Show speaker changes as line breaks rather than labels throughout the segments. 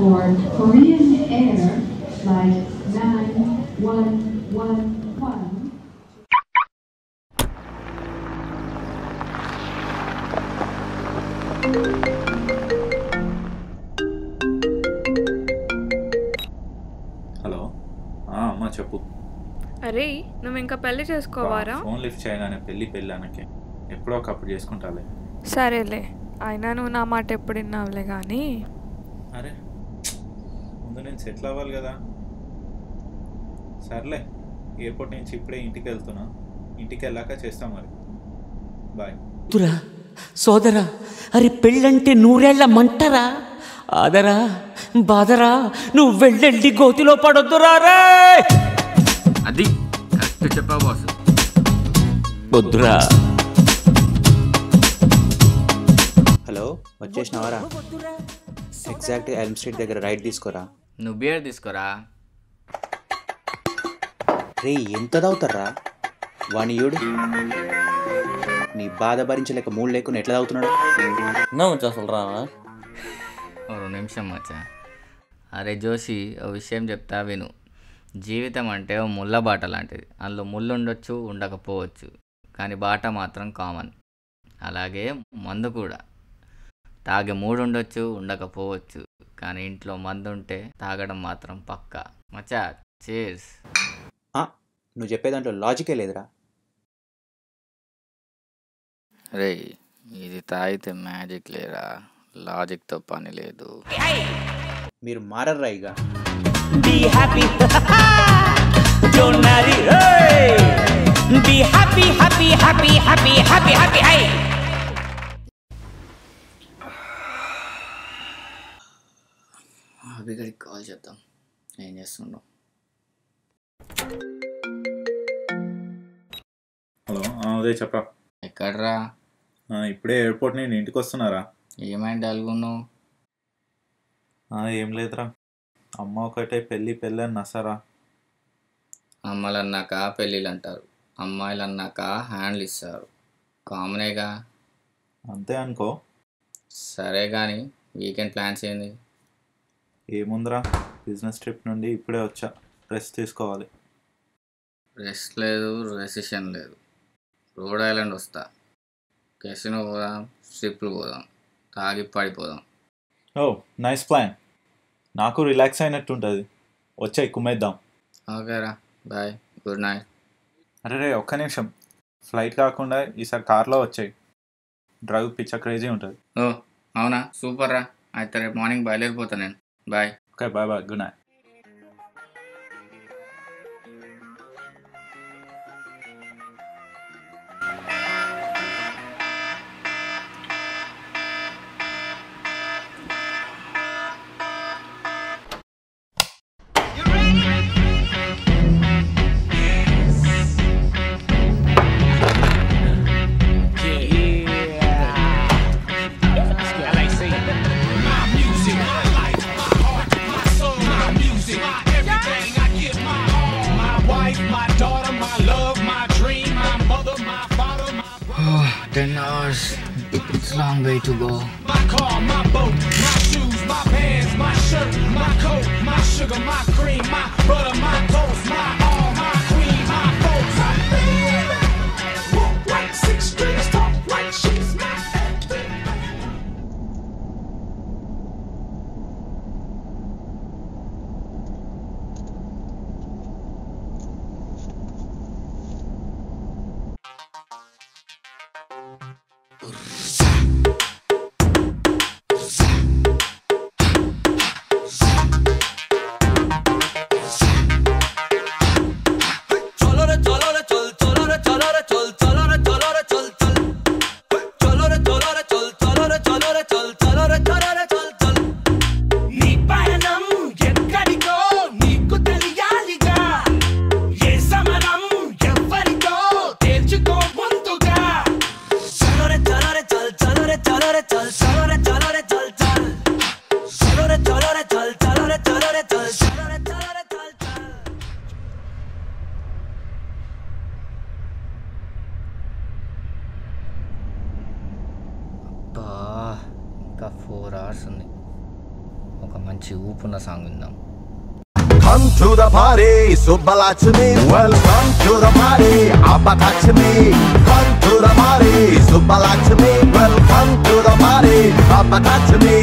for Korean Air Flight 9111.
Hello అమ్మ చెప్పు.
అరే నువ్వు ఇంకా పెళ్లి చేసుకోవారా?
ఫోన్ లిఫ్ట్ చేయగానే పెళ్ళి అనకే, ఎప్పుడో ఒకప్పుడు చేసుకుంటాలే.
సరేలే, అయినా నువ్వు నా మాట ఎప్పుడు విన్నావులే కానీ.
అరే ముందు నేను సెటిల్ అవ్వాలి కదా. సర్లే, ఎయిర్పోర్ట్ నుంచి ఇప్పుడే ఇంటికి వెళ్తున్నా, ఇంటికి వెళ్ళాక చేస్తాం మరి. బాయ్.
సోదరా, అరే పెళ్ళంటే నూరేళ్ల మంటరా, ఆదరా బాదరా, నువ్వు వెళ్ళెళ్ళి గోతిలో పడొద్దురా రే.
అది కరెక్ట్ చెప్పావు బాసు.
వద్దురా.
హలో, వచ్చేసినవారా? ఎగ్జాక్ట్గా ఎల్మ్ స్ట్రీట్ దగ్గర రైట్ తీసుకోరా.
నువ్వు బియర్ తీసుకోరా.
రే ఎంత తాగుతారా వాణియుడు? నీ బాధ భరించలేక మూడు లేకుండా ఎట్లా తాగుతున్నాడు?
అసలు రావా?
2 నిమిషం వచ్చా. అరే జోషి, ఓ విషయం చెప్తా విను. జీవితం అంటే ఓ ముళ్ళ బాట లాంటిది. అందులో ముళ్ళు ఉండొచ్చు, ఉండకపోవచ్చు, కానీ బాట మాత్రం కామన్. అలాగే మందు కూడా. తాగే మూడు ఉండొచ్చు, ఉండకపోవచ్చు, కానీ ఇంట్లో మందు ఉంటే తాగడం మాత్రం పక్కా. మచా చీర్స్.
నువ్వు చెప్పే దాంట్లో లాజికే లేదురా.
రే ఇది తాగితే మ్యాజిక్ లేరా, లాజిక్తో పని లేదు.
మీరు మారర్రా ఇక.
Be happy, don't marry, hey! Be happy, happy, happy, happy, happy, happy, hey!
అభిగడికి కాల్ చేద్దాం, ఏం చేస్తున్నావు?
హలో, అదే చెప్పరా.
ఎక్కడ్రా?
ఇప్పుడే ఎయిర్పోర్ట్ నేను ఇంటికి వస్తున్నారా.
ఏమైంది అలుగున్నావు?
ఏం లేదురా, అమ్మ ఒకటే పెళ్ళి అని నసరా.
అమ్మలు అన్నాక పెళ్ళిళ్ళు అంటారు, అమ్మాయిలు అన్నాక హ్యాండ్లు ఇస్తారు. కామనేగా.
అంతే అనుకో.
సరే కానీ వీకెండ్ ప్లాన్స్ ఏంది?
ఏముందిరా, బిజినెస్ ట్రిప్ నుండి ఇప్పుడే వచ్చా, రెస్ట్ తీసుకోవాలి.
రెస్ట్ లేదు, రెసిషన్ లేదు. రోడ్ ఐలాండ్ వస్తా, కెసినో పోదాం, స్ట్రిప్లు పోదాం, తాగి పడిపోదాం.
ఓ నైస్ ప్లాన్, నాకు రిలాక్స్ అయినట్టు ఉంటుంది. వచ్చాయి కుమ్మేద్దాం.
ఓకేరా, బాయ్, గుడ్ నైట్.
అరే ఒక్క నిమిషం, ఫ్లైట్ కాకుండా ఈసారి కార్లో వచ్చాయి. డ్రైవ్ పిచ్చ క్రేజీ ఉంటుంది.
ఓ అవునా, సూపర్ రా. అయితే రేపు మార్నింగ్ బయలుదేరిపోతా నేను. Bye.
Okay bye bye, good night.
It's a long way to go.
My car, my boat, my shoes, my pants, my shirt, my coat, my sugar, my cream, my butter, my toast, my all, my queen, my folks. My baby, walk like 6 strings, talk like she's my everything.
మంచి ఊపున్న song విందాం.
Come to the party, Subbalakshmi. Welcome to the party, Abbalakshmi. Come to the party, Subbalakshmi. Welcome to the party, Abbalakshmi.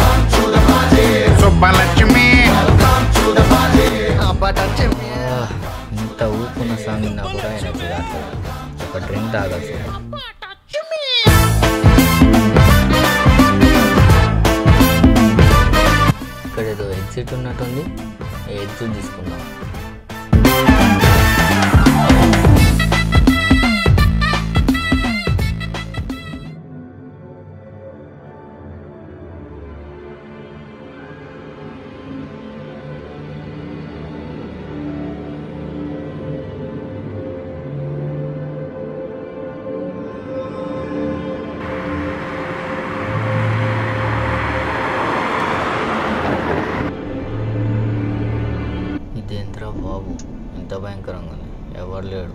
Come to the party, Subbalakshmi. Welcome to the party, Abbalakshmi.
ఇంత ఊపున్న song విన్నా కూడా energy రావట్లేదు. ఒక drink తాగాల్సి. ఇక్కడ ఏదో exit ఉన్నట్టుంది. Exit తీసుకుందాం. ఇదేంద్రా బాబు, ఇంత భయంకరంగా ఉంది. ఎవరు లేడు.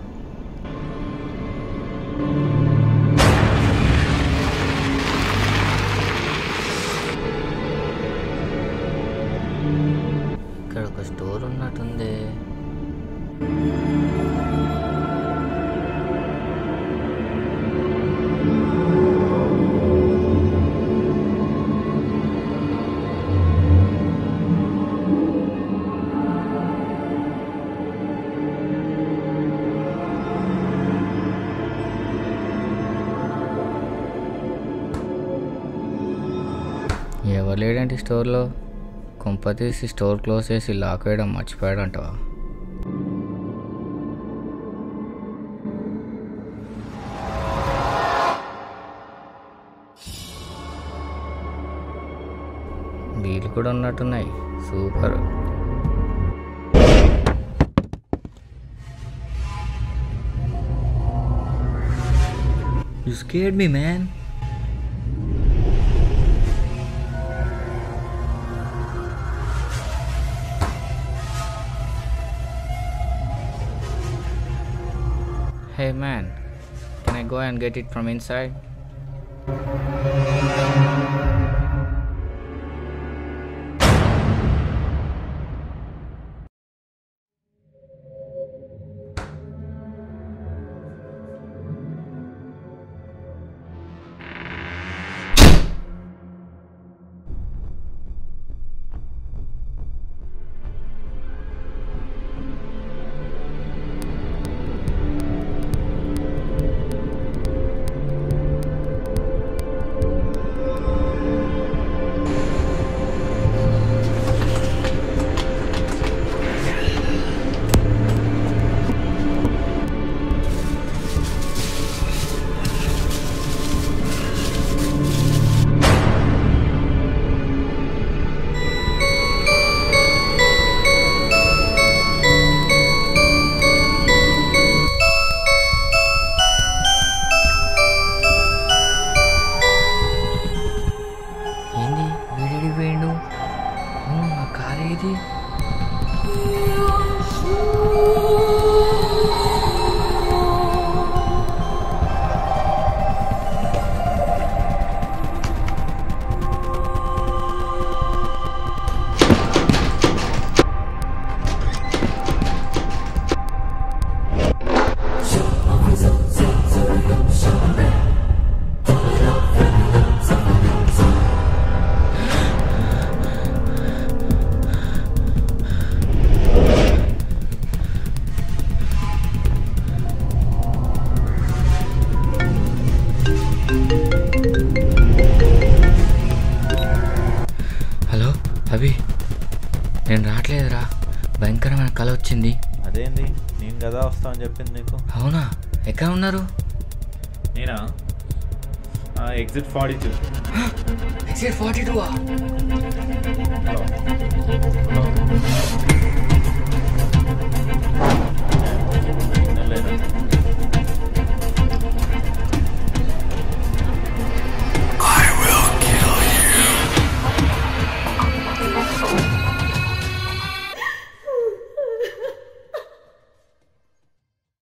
ఇక్కడ ఒక స్టోర్ ఉన్నట్టుంది. ఎవరు లేడంటే స్టోర్లో. కొంప తీసి స్టోర్ క్లోజ్ చేసి లాక్ వేయడం మర్చిపోయాడంటవా? వీళ్ళు కూడా ఉన్నట్టున్నాయి. Super. You scared me, man. Hey man, can I go and get it from inside? అభి, నేను రావట్లేదురా. భయంకరమైన కళ వచ్చింది.
అదేంది, నేను కదా వస్తా అని చెప్పింది నీకు.
అవునా? ఎక్కడ ఉన్నారు?
నేనా? ఎగ్జిట్ 42.
ఎగ్జిట్ 42?
హలో.